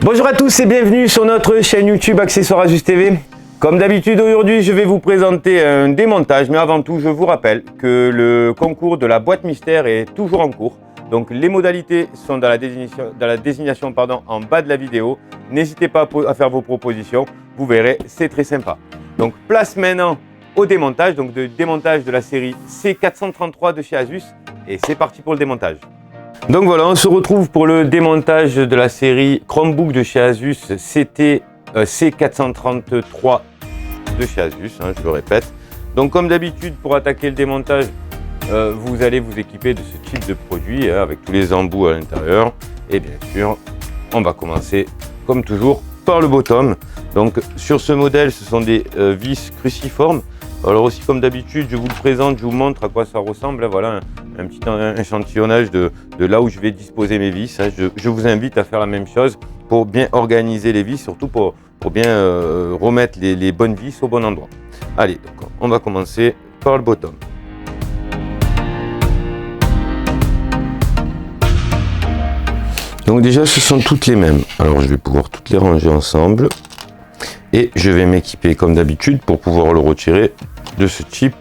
Bonjour à tous et bienvenue sur notre chaîne YouTube Accessoires Asus TV. Comme d'habitude, aujourd'hui, je vais vous présenter un démontage. Mais avant tout, je vous rappelle que le concours de la boîte mystère est toujours en cours. Donc, les modalités sont dans la désignation en bas de la vidéo. N'hésitez pas à faire vos propositions. Vous verrez, c'est très sympa. Donc, place maintenant au démontage. Donc, de démontage de la série C433 de chez Asus. Et c'est parti pour le démontage. Donc voilà, on se retrouve pour le démontage de la série Chromebook de chez Asus C433 de chez Asus, je le répète. Donc comme d'habitude, pour attaquer le démontage, vous allez vous équiper de ce type de produit avec tous les embouts à l'intérieur. Et bien sûr, on va commencer comme toujours par le bottom. Donc sur ce modèle, ce sont des vis cruciformes. Alors aussi comme d'habitude, je vous le présente, je vous montre à quoi ça ressemble. Voilà un petit échantillonnage de là où je vais disposer mes vis. Je vous invite à faire la même chose pour bien organiser les vis, surtout pour bien remettre les bonnes vis au bon endroit. Allez, donc on va commencer par le bottom. Donc déjà, ce sont toutes les mêmes. Alors je vais pouvoir toutes les ranger ensemble. Et je vais m'équiper comme d'habitude pour pouvoir le retirer de ce type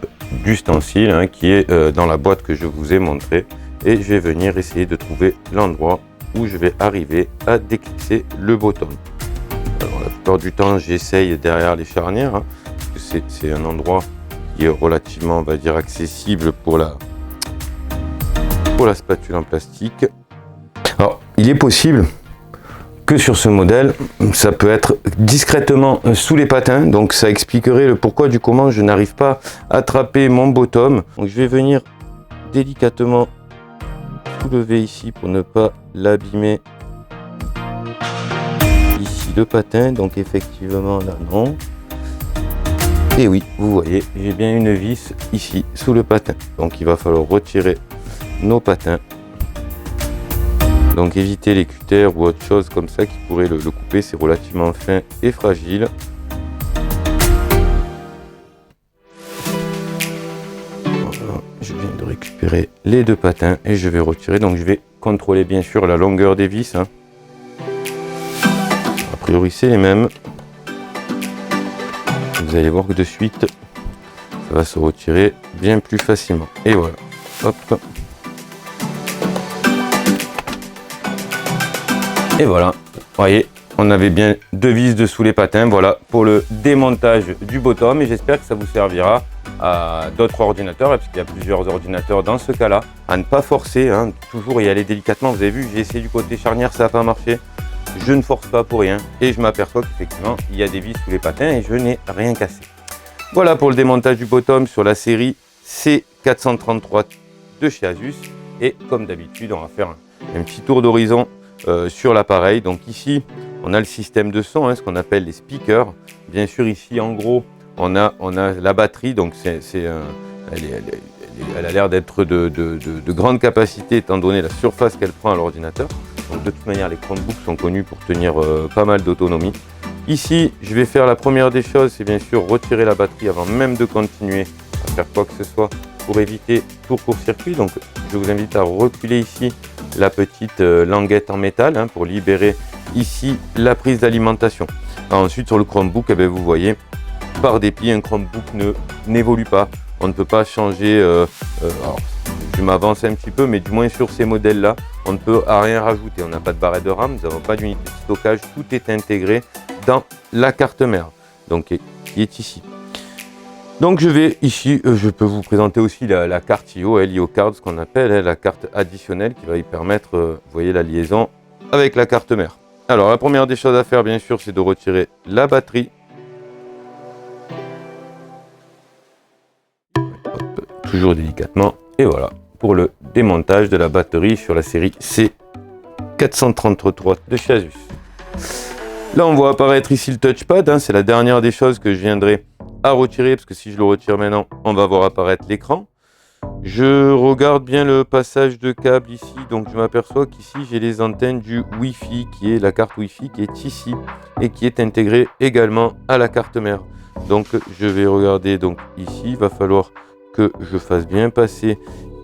d'ustensile qui est dans la boîte que je vous ai montré. Et je vais venir essayer de trouver l'endroit où je vais arriver à déclisser le bottom. Alors la plupart du temps, j'essaye derrière les charnières, parce que c'est un endroit qui est relativement, on va dire, accessible pour la spatule en plastique. Alors, il est possible que sur ce modèle, ça peut être discrètement sous les patins, donc ça expliquerait le pourquoi du comment je n'arrive pas à attraper mon bottom. Donc je vais venir délicatement soulever ici pour ne pas l'abîmer. Ici le patin, donc effectivement là non. Et oui, vous voyez, j'ai bien une vis ici sous le patin, donc il va falloir retirer nos patins. Donc éviter les cutters ou autre chose comme ça qui pourrait le couper, c'est relativement fin et fragile. Voilà, je viens de récupérer les deux patins et je vais retirer. Donc je vais contrôler bien sûr la longueur des vis. A priori c'est les mêmes. Vous allez voir que de suite ça va se retirer bien plus facilement. Et voilà, hop. Et voilà, vous voyez, on avait bien deux vis dessous les patins. Voilà pour le démontage du bottom. Et j'espère que ça vous servira à d'autres ordinateurs, parce qu'il y a plusieurs ordinateurs dans ce cas-là. À ne pas forcer, toujours y aller délicatement. Vous avez vu, j'ai essayé du côté charnière, ça n'a pas marché. Je ne force pas pour rien. Et je m'aperçois qu'effectivement, il y a des vis sous les patins et je n'ai rien cassé. Voilà pour le démontage du bottom sur la série C433 de chez Asus. Et comme d'habitude, on va faire un petit tour d'horizon sur l'appareil. Donc ici on a le système de son, ce qu'on appelle les speakers. Bien sûr ici en gros on a la batterie, donc elle a l'air d'être de grande capacité étant donné la surface qu'elle prend à l'ordinateur. Donc de toute manière les Chromebooks sont connus pour tenir pas mal d'autonomie. Ici je vais faire la première des choses, c'est bien sûr retirer la batterie avant même de continuer à faire quoi que ce soit pour éviter tout court-circuit. Donc je vous invite à reculer ici la petite languette en métal pour libérer ici la prise d'alimentation. Ensuite sur le Chromebook, vous voyez, par dépit, un Chromebook n'évolue pas. On ne peut pas changer, alors, je m'avance un petit peu, mais du moins sur ces modèles-là, on ne peut rien rajouter. On n'a pas de barrette de RAM, nous n'avons pas d'unité de stockage, tout est intégré dans la carte mère, donc qui est ici. Donc je vais ici, je peux vous présenter aussi la carte IO card, ce qu'on appelle la carte additionnelle qui va y permettre, vous voyez, la liaison avec la carte mère. Alors la première des choses à faire bien sûr, c'est de retirer la batterie. Hop, toujours délicatement. Et voilà pour le démontage de la batterie sur la série C433 de chez Asus. Là on voit apparaître ici le touchpad, c'est la dernière des choses que je viendrai à retirer, parce que si je le retire maintenant, on va voir apparaître l'écran. Je regarde bien le passage de câble ici, donc je m'aperçois qu'ici j'ai les antennes du Wi-Fi, qui est la carte Wi-Fi qui est ici et qui est intégrée également à la carte mère. Donc je vais regarder, donc ici il va falloir que je fasse bien passer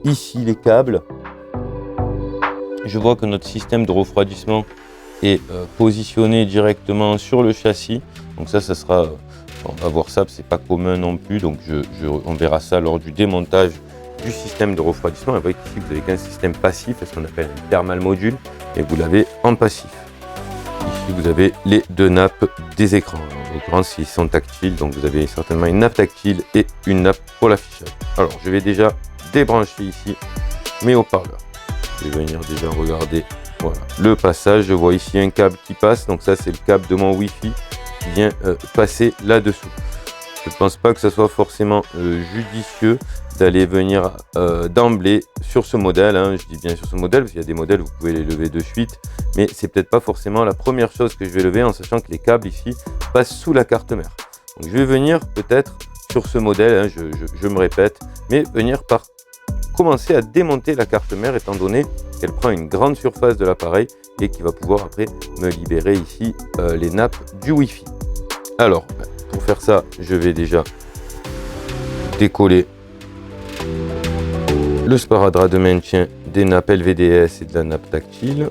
ici les câbles. Je vois que notre système de refroidissement est positionné directement sur le châssis. Donc ça sera, on va voir ça, c'est pas commun non plus, donc on verra ça lors du démontage du système de refroidissement. Vous voyez qu'ici vous avez qu'un système passif, ce qu'on appelle un thermal module, et vous l'avez en passif. Ici vous avez les deux nappes des écrans. Les écrans s'ils sont tactiles, donc vous avez certainement une nappe tactile et une nappe pour l'affichage. Alors je vais déjà débrancher ici mes haut-parleurs. Je vais venir déjà regarder, voilà, le passage. Je vois ici un câble qui passe, donc ça c'est le câble de mon Wi-Fi qui vient passer là-dessous. Je ne pense pas que ce soit forcément judicieux d'aller venir d'emblée sur ce modèle, hein. Je dis bien sur ce modèle parce qu'il y a des modèles où vous pouvez les lever de suite, mais c'est peut-être pas forcément la première chose que je vais lever, en sachant que les câbles ici passent sous la carte mère. Donc je vais venir peut-être sur ce modèle, hein, je me répète, mais venir par commencer à démonter la carte mère, étant donné qu'elle prend une grande surface de l'appareil et qui va pouvoir après me libérer ici les nappes du Wi-Fi. Alors pour faire ça, je vais déjà décoller le sparadrap de maintien des nappes LVDS et de la nappe tactile.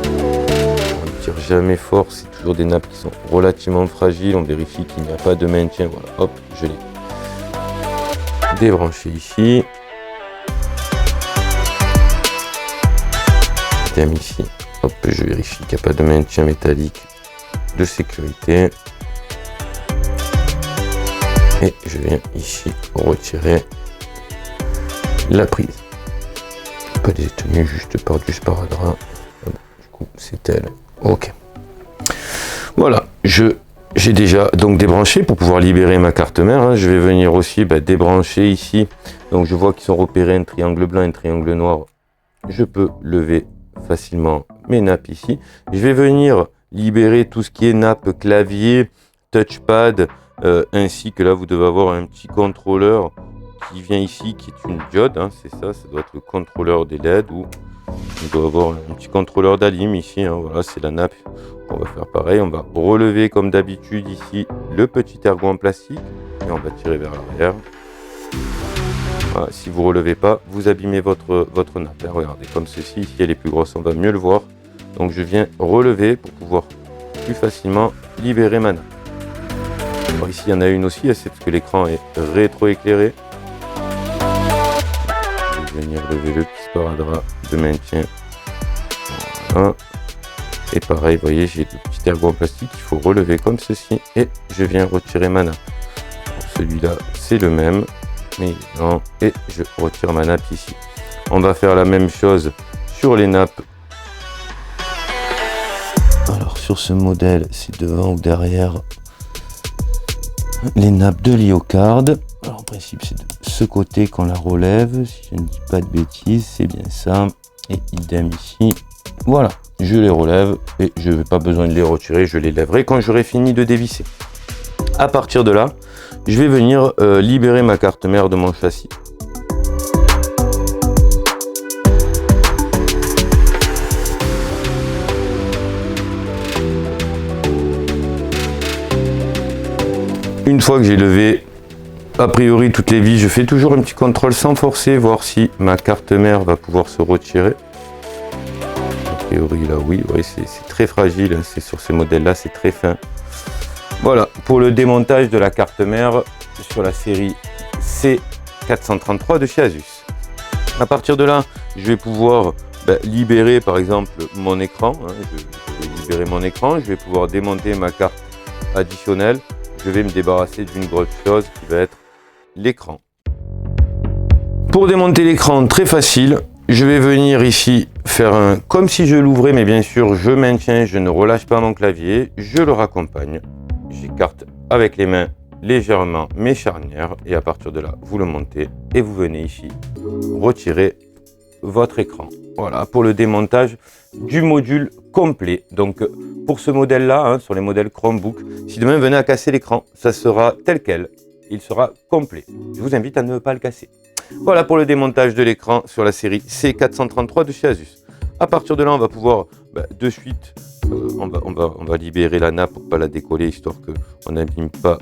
On ne tire jamais fort, c'est toujours des nappes qui sont relativement fragiles. On vérifie qu'il n'y a pas de maintien. Voilà, hop, je l'ai débranché ici. Idem ici, hop, je vérifie qu'il n'y a pas de maintien métallique de sécurité. Et je viens ici retirer la prise. Pas détenue juste par du sparadrap. Du coup, c'est elle. Ok. Voilà, j'ai déjà donc débranché pour pouvoir libérer ma carte mère, hein. Je vais venir aussi débrancher ici. Donc je vois qu'ils sont repérés un triangle blanc et un triangle noir. Je peux lever facilement mes nappes ici. Je vais venir libérer tout ce qui est nappe clavier, touchpad, ainsi que là vous devez avoir un petit contrôleur qui vient ici, qui est une diode, hein, c'est ça, ça doit être le contrôleur des LED, ou on doit avoir un petit contrôleur d'alim ici, hein, voilà, c'est la nappe. On va faire pareil, on va relever comme d'habitude ici le petit ergot en plastique et on va tirer vers l'arrière. Voilà, si vous ne relevez pas, vous abîmez votre nappe, hein, regardez, comme ceci, ici elle est plus grosse, on va mieux le voir. Donc je viens relever pour pouvoir plus facilement libérer ma nappe. Alors ici il y en a une aussi, c'est parce que l'écran est rétro-éclairé. Je vais venir lever le petit sparadrap de maintien. Voilà. Et pareil, vous voyez, j'ai le petit ergot en plastique qu'il faut relever comme ceci. Et je viens retirer ma nappe. Celui-là, c'est le même. Mais non, et je retire ma nappe ici. On va faire la même chose sur les nappes. Alors sur ce modèle, c'est devant ou derrière les nappes de Liocard. Alors en principe c'est de ce côté qu'on la relève, si je ne dis pas de bêtises, c'est bien ça. Et idem ici, voilà, je les relève et je n'ai pas besoin de les retirer, je les lèverai quand j'aurai fini de dévisser. À partir de là, je vais venir libérer ma carte mère de mon châssis. Une fois que j'ai levé a priori toutes les vis, je fais toujours un petit contrôle sans forcer, voir si ma carte mère va pouvoir se retirer. A priori là oui, c'est très fragile, c'est sur ces modèles là, c'est très fin. Voilà, pour le démontage de la carte mère sur la série C433 de chez Asus. À partir de là, je vais pouvoir libérer par exemple mon écran, hein, je vais libérer mon écran, je vais pouvoir démonter ma carte additionnelle. Je vais me débarrasser d'une grosse chose qui va être l'écran. Pour démonter l'écran, très facile, je vais venir ici faire un comme si je l'ouvrais, mais bien sûr je maintiens, je ne relâche pas mon clavier, je le raccompagne, j'écarte avec les mains légèrement mes charnières et à partir de là vous le montez et vous venez ici retirer votre écran. Voilà pour le démontage du module complet. Donc pour ce modèle là, hein, sur les modèles Chromebook, si demain venait à casser l'écran, ça sera tel quel, il sera complet. Je vous invite à ne pas le casser. Voilà pour le démontage de l'écran sur la série C433 de chez Asus. À partir de là, on va pouvoir de suite, on va libérer la nappe pour ne pas la décoller, histoire qu'on n'abîme pas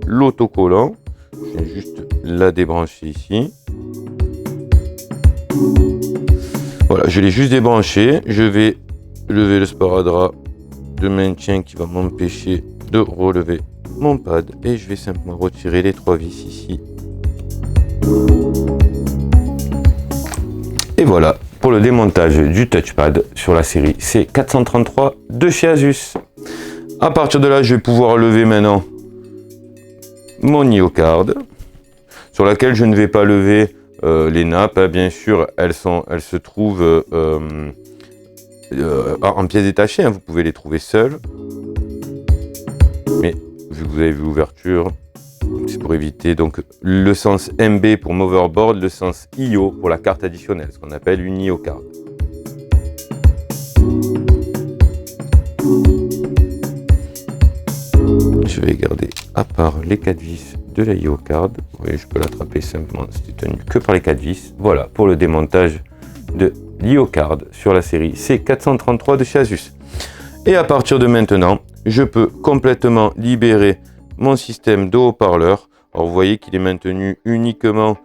l'autocollant. Je vais juste la débrancher ici. Voilà, je l'ai juste débranché. Je vais lever le sparadrap de maintien qui va m'empêcher de relever mon pad et je vais simplement retirer les 3 vis ici. Et voilà pour le démontage du touchpad sur la série C433 de chez Asus. À partir de là, je vais pouvoir lever maintenant mon IO card sur laquelle je ne vais pas lever les nappes, hein, bien sûr, elles se trouvent en pièces détachées, hein, vous pouvez les trouver seules. Mais vu que vous avez vu l'ouverture, c'est pour éviter donc le sens MB pour motherboard, le sens IO pour la carte additionnelle, ce qu'on appelle une IO card. Je vais garder à part les 4 vis de la IO card. Vous voyez, je peux l'attraper simplement, c'était tenu que par les 4 vis. Voilà pour le démontage de l'IO card sur la série C433 de chez Asus. Et à partir de maintenant, je peux complètement libérer mon système de haut-parleur. Alors vous voyez qu'il est maintenu uniquement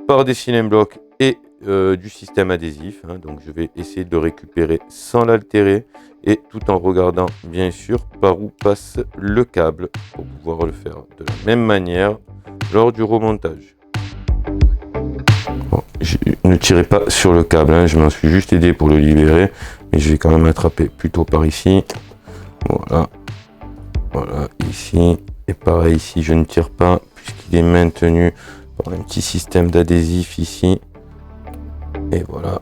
par des cylindres blocs et du système adhésif, hein. Donc je vais essayer de le récupérer sans l'altérer et tout en regardant bien sûr par où passe le câble pour pouvoir le faire de la même manière lors du remontage. Bon, je ne tirez pas sur le câble, hein. Je m'en suis juste aidé pour le libérer, mais je vais quand même attraper plutôt par ici. Voilà, voilà, ici. Et pareil ici, je ne tire pas puisqu'il est maintenu par un petit système d'adhésif ici. Et voilà.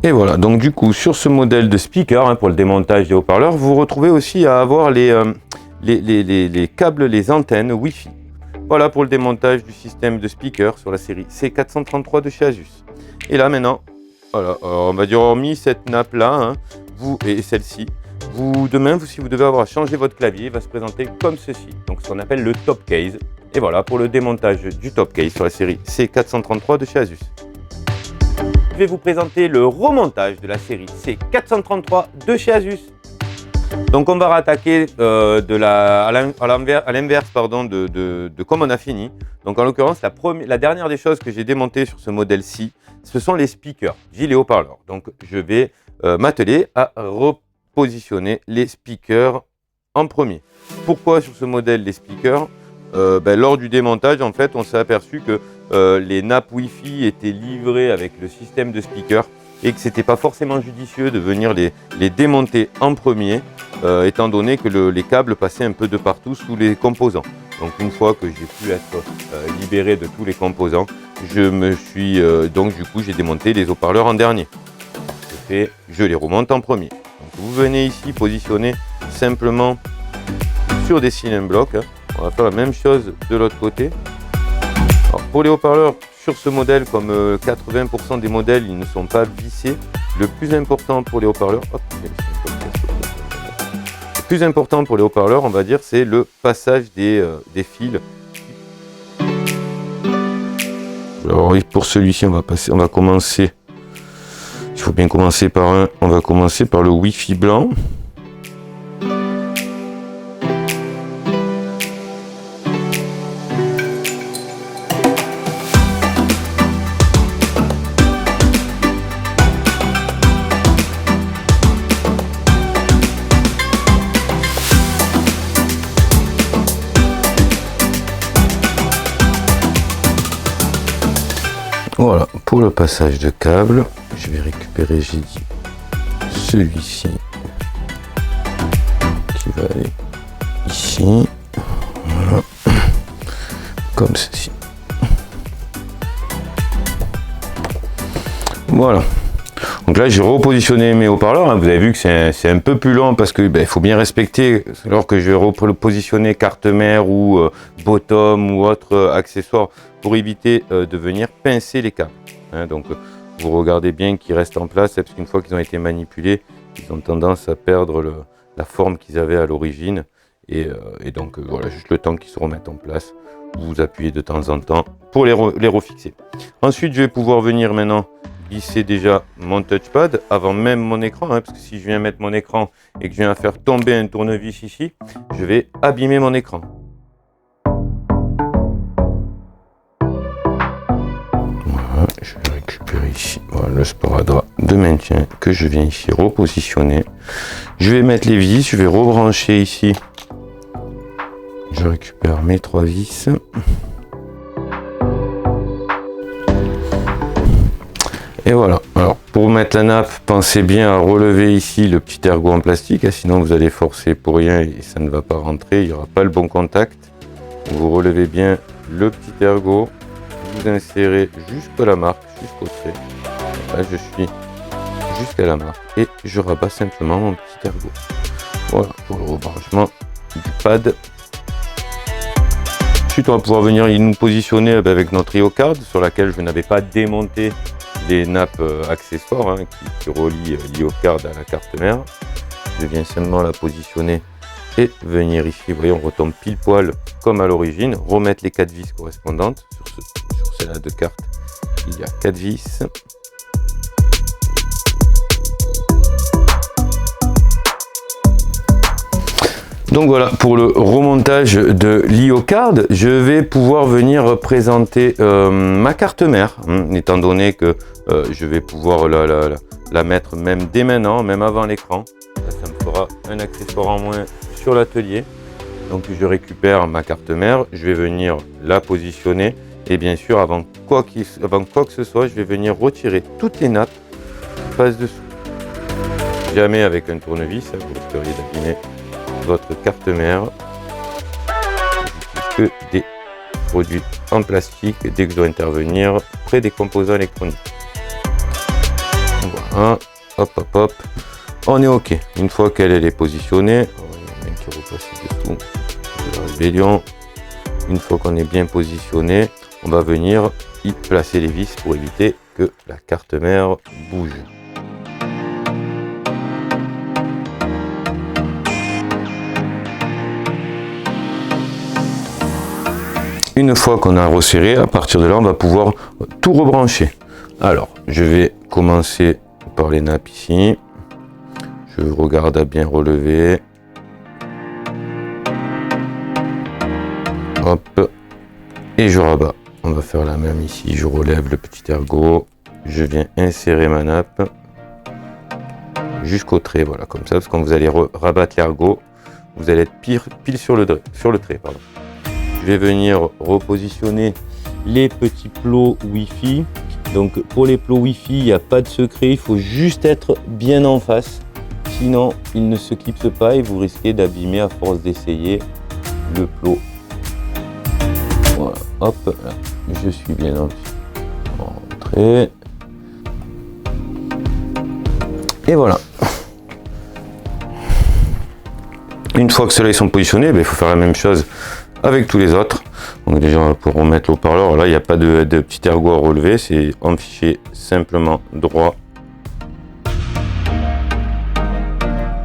Et voilà, donc du coup, sur ce modèle de speaker, hein, pour le démontage des haut-parleurs, vous retrouvez aussi à avoir les câbles, les antennes Wi-Fi. Voilà pour le démontage du système de speaker sur la série C433 de chez Asus. Et là maintenant, voilà, on va dire hormis cette nappe là, hein, vous et celle-ci, demain, si vous devez avoir changé votre clavier, il va se présenter comme ceci. Donc ce qu'on appelle le top case. Et voilà pour le démontage du top case sur la série C433 de chez Asus. Je vais vous présenter le remontage de la série C433 de chez Asus. Donc on va rattaquer à l'inverse de comme on a fini. Donc en l'occurrence, la dernière des choses que j'ai démontées sur ce modèle-ci, ce sont les speakers, les haut-parleurs. Donc je vais m'atteler à repositionner les speakers en premier. Pourquoi sur ce modèle les speakers? Lors du démontage, en fait, on s'est aperçu que les nappes Wi-Fi étaient livrées avec le système de speaker et que c'était pas forcément judicieux de venir les démonter en premier, étant donné que les câbles passaient un peu de partout sous les composants. Donc une fois que j'ai pu être libéré de tous les composants, j'ai démonté les haut-parleurs en dernier. Je les remonte en premier. Donc vous venez ici positionner simplement sur des cylindres blocs, hein. On va faire la même chose de l'autre côté. Alors pour les haut-parleurs, sur ce modèle, comme 80% des modèles, ils ne sont pas vissés. Le plus important pour les haut-parleurs, on va dire, c'est le passage des fils. Alors pour celui-ci, on va commencer. Il faut bien commencer par un. On va commencer par le Wi-Fi blanc. Voilà, pour le passage de câble, je vais récupérer, j'ai dit, celui-ci qui va aller ici, voilà, comme ceci. Voilà. Donc là, j'ai repositionné mes haut-parleurs, hein. Vous avez vu que c'est un peu plus long parce que il faut bien respecter, alors que je vais repositionner carte mère ou bottom ou autre accessoire pour éviter de venir pincer les câbles, hein. Donc vous regardez bien qu'ils restent en place, parce qu'une fois qu'ils ont été manipulés, ils ont tendance à perdre la forme qu'ils avaient à l'origine. Et donc voilà, juste le temps qu'ils se remettent en place. Vous appuyez de temps en temps pour les refixer. Ensuite, je vais pouvoir venir maintenant glisser déjà mon touchpad avant même mon écran, hein, parce que si je viens mettre mon écran et que je viens faire tomber un tournevis ici, je vais abîmer mon écran. Voilà, je vais récupérer récupérer ici, voilà, le sparadrap de maintien que je viens ici repositionner. Je vais mettre les vis, je vais rebrancher ici. Je récupère mes 3 vis. Et voilà. Alors pour mettre la nappe, pensez bien à relever ici le petit ergot en plastique, sinon vous allez forcer pour rien et ça ne va pas rentrer, il n'y aura pas le bon contact. Vous relevez bien le petit ergot, vous insérez jusqu'à la marque, jusqu'au trait. Là je suis jusqu'à la marque et je rabats simplement mon petit ergot. Voilà pour le rebranchement du pad. Ensuite on va pouvoir venir nous positionner avec notre IO-card sur laquelle je n'avais pas démonté les nappes accessoires qui relient l'IO-card à la carte mère. Je viens simplement la positionner et venir ici, vous voyez, on retombe pile poil comme à l'origine, remettre les 4 vis correspondantes. Sur celle-là de carte, il y a 4 vis. Donc voilà, pour le remontage de l'IO-card, je vais pouvoir venir présenter ma carte mère, étant donné que je vais pouvoir la mettre même dès maintenant, même avant l'écran. Ça me fera un accessoire en moins sur l'atelier. Donc je récupère ma carte mère, je vais venir la positionner et bien sûr avant quoi que ce soit, je vais venir retirer toutes les nappes qui passent dessous. Jamais avec un tournevis, vous risqueriez d'abîmer votre carte mère. Que des produits en plastique dès que je dois intervenir près des composants électroniques. Voilà, hop hop hop, on est ok. Une fois qu'elle est positionnée, on va un petit repasser dessous de la rébellion. Une fois qu'on est bien positionné, on va venir y placer les vis pour éviter que la carte mère bouge. Une fois qu'on a resserré, à partir de là, on va pouvoir tout rebrancher. Alors, je vais commencer par les nappes ici. Je regarde à bien relever. Hop. Et je rabats. On va faire la même ici. Je relève le petit ergot. Je viens insérer ma nappe jusqu'au trait. Voilà, comme ça. Parce que quand vous allez rabattre l'ergot, vous allez être pile sur le trait. Pardon. Je vais venir repositionner les petits plots Wi-Fi. Donc pour les plots Wi-Fi, il n'y a pas de secret, il faut juste être bien en face. Sinon, il ne se clipse pas et vous risquez d'abîmer à force d'essayer le plot. Voilà, hop, là, je suis bien entré. Et voilà. Une fois que ceux-là sont positionnés, il faut faire la même chose avec tous les autres. Donc déjà pour remettre le haut-parleur, là il n'y a pas de petit ergot à relever, c'est en fichier simplement droit.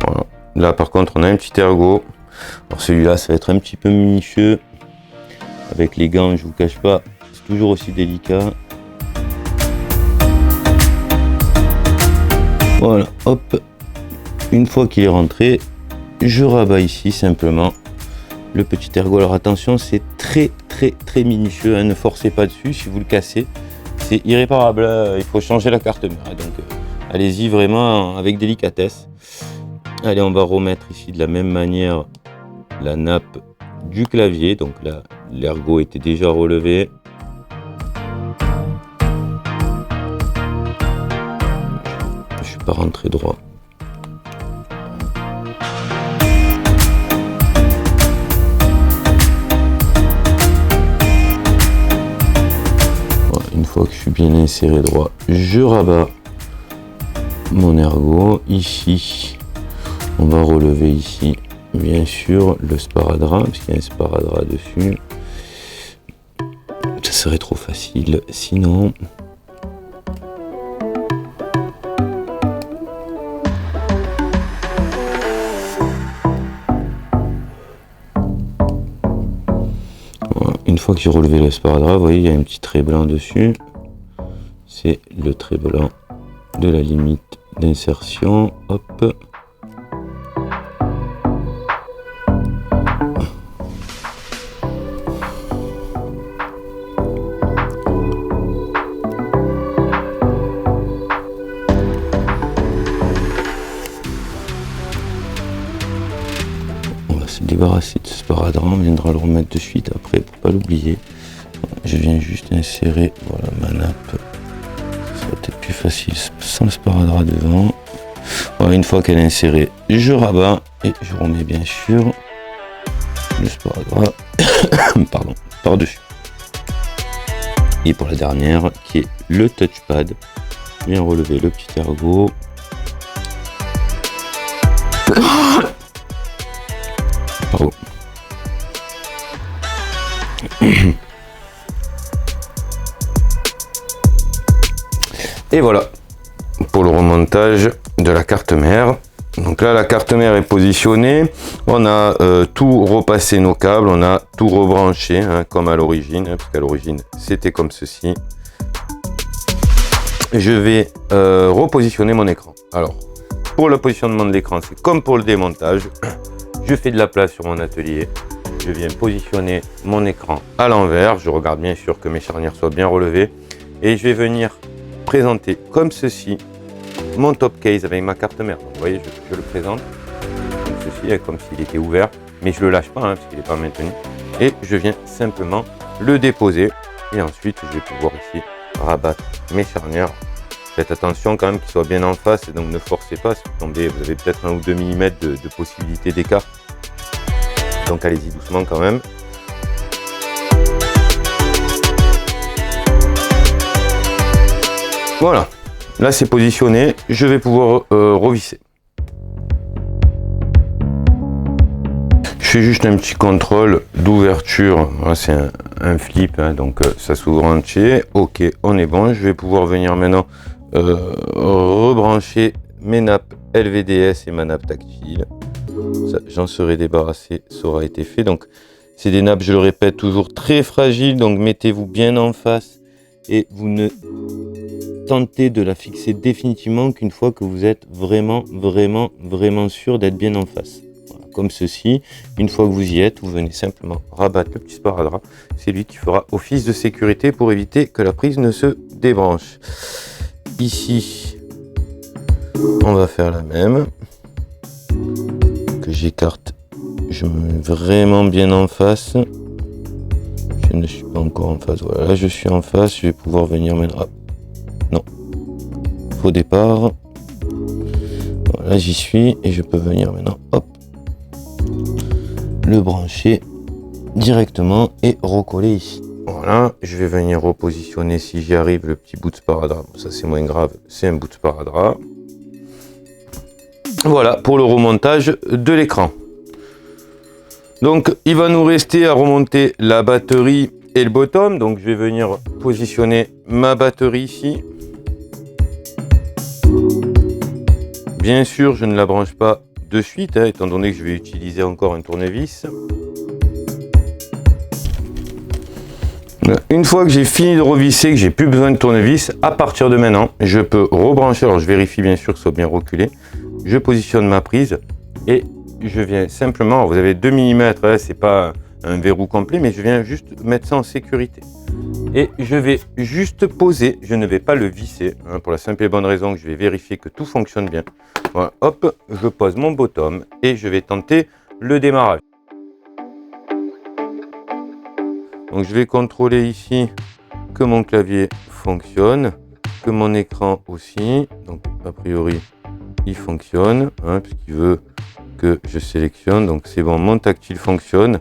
Voilà. Là par contre on a un petit ergot. Alors celui-là ça va être un petit peu minutieux. Avec les gants, je vous cache pas, c'est toujours aussi délicat. Voilà, hop. Une fois qu'il est rentré, je rabats ici simplement le petit ergot. Alors attention, c'est très minutieux, ne forcez pas dessus, si vous le cassez c'est irréparable, il faut changer la carte mère, donc allez-y vraiment avec délicatesse. Allez, on va remettre ici de la même manière la nappe du clavier, donc là l'ergot était déjà relevé. Je suis pas rentré droit. Une fois que je suis bien inséré droit, je rabats mon ergot. Ici, on va relever ici, bien sûr, le sparadrap, parce qu'il y a un sparadrap dessus. Ça serait trop facile, sinon. Une fois que j'ai relevé le sparadrap, vous voyez, il y a un petit trait blanc dessus. C'est le trait blanc de la limite d'insertion. Hop. débarrasser de ce sparadrap, on viendra le remettre de suite après pour pas l'oublier. Je viens juste insérer, voilà, ma nappe. Ça sera peut-être plus facile sans le sparadrap devant. Voilà, une fois qu'elle est insérée, je rabats et je remets bien sûr le sparadrap pardon, par-dessus. Et pour la dernière, qui est le touchpad, bien relever le petit ergot. Pardon. Et voilà pour le remontage de la carte mère. Donc là, la carte mère est positionnée. On a tout repassé nos câbles, on a tout rebranché hein, comme à l'origine, hein, parce qu'à l'origine c'était comme ceci. Je vais repositionner mon écran. Alors, pour le positionnement de l'écran, c'est comme pour le démontage. Je fais de la place sur mon atelier. Je viens positionner mon écran à l'envers. Je regarde bien sûr que mes charnières soient bien relevées. Et je vais venir présenter comme ceci mon top case avec ma carte mère. Donc, vous voyez, je le présente comme ceci, comme s'il était ouvert. Mais je ne le lâche pas hein, parce qu'il n'est pas maintenu. Et je viens simplement le déposer. Et ensuite, je vais pouvoir ici rabattre mes charnières. Faites attention quand même qu'ils soient bien en face et donc ne forcez pas. Si vous tombez, vous avez peut-être 1 ou 2 mm de possibilité d'écart. Donc allez-y doucement quand même. Voilà, là c'est positionné. Je vais pouvoir revisser. Je fais juste un petit contrôle d'ouverture. Voilà, c'est un flip, hein, donc ça s'ouvre entier. Ok, on est bon. Je vais pouvoir venir maintenant rebrancher mes nappes LVDS et ma nappe tactile. J'en serai débarrassé, ça aura été fait. Donc c'est des nappes, je le répète, toujours très fragiles. Donc mettez-vous bien en face et vous ne tentez de la fixer définitivement qu'une fois que vous êtes vraiment sûr d'être bien en face. Voilà, comme ceci. Une fois que vous y êtes, vous venez simplement rabattre le petit sparadrap. C'est lui qui fera office de sécurité pour éviter que la prise ne se débranche. Ici, on va faire la même. Que j'écarte, je me mets vraiment bien en face. Je ne suis pas encore en face. Voilà, là je suis en face. Je vais pouvoir venir mettre. Ah, non, faux départ. Voilà, j'y suis et je peux venir maintenant. Hop, le brancher directement et recoller ici. Voilà, je vais venir repositionner si j'y arrive le petit bout de sparadrap. Bon, ça c'est moins grave, c'est un bout de sparadrap. Voilà pour le remontage de l'écran. Donc il va nous rester à remonter la batterie et le bottom. Donc je vais venir positionner ma batterie ici. Bien sûr, je ne la branche pas de suite, hein, étant donné que je vais utiliser encore un tournevis. Une fois que j'ai fini de revisser, que j'ai plus besoin de tournevis, à partir de maintenant, je peux rebrancher. Alors je vérifie bien sûr que ce soit bien reculé. Je positionne ma prise et je viens simplement, vous avez 2 mm, hein, c'est pas un verrou complet, mais je viens juste mettre ça en sécurité. Et je vais juste poser, je ne vais pas le visser, hein, pour la simple et bonne raison que je vais vérifier que tout fonctionne bien. Voilà, hop, je pose mon bottom et je vais tenter le démarrage. Donc je vais contrôler ici que mon clavier fonctionne, que mon écran aussi. Donc a priori il fonctionne, hein, puisqu'il veut que je sélectionne. Donc c'est bon, mon tactile fonctionne.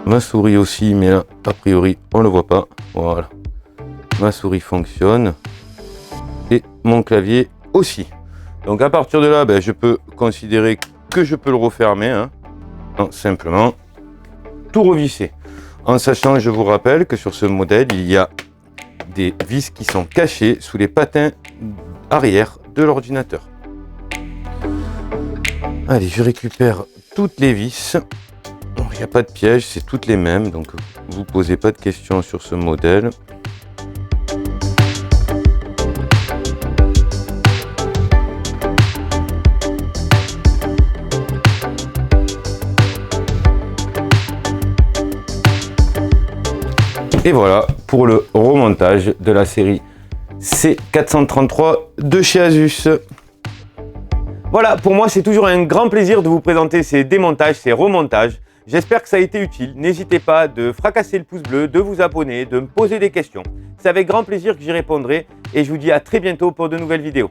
Ma souris aussi, mais là a priori on ne le voit pas. Voilà, ma souris fonctionne et mon clavier aussi. Donc à partir de là, ben, je peux considérer que je peux le refermer, hein, simplement tout revisser. En sachant, je vous rappelle que sur ce modèle, il y a des vis qui sont cachées sous les patins arrière de l'ordinateur. Allez, je récupère toutes les vis. Il n'y a pas de piège, c'est toutes les mêmes, donc vous ne posez pas de questions sur ce modèle. Et voilà pour le remontage de la série C433 de chez Asus. Voilà, pour moi c'est toujours un grand plaisir de vous présenter ces démontages, ces remontages. J'espère que ça a été utile. N'hésitez pas de fracasser le pouce bleu, de vous abonner, de me poser des questions. C'est avec grand plaisir que j'y répondrai et je vous dis à très bientôt pour de nouvelles vidéos.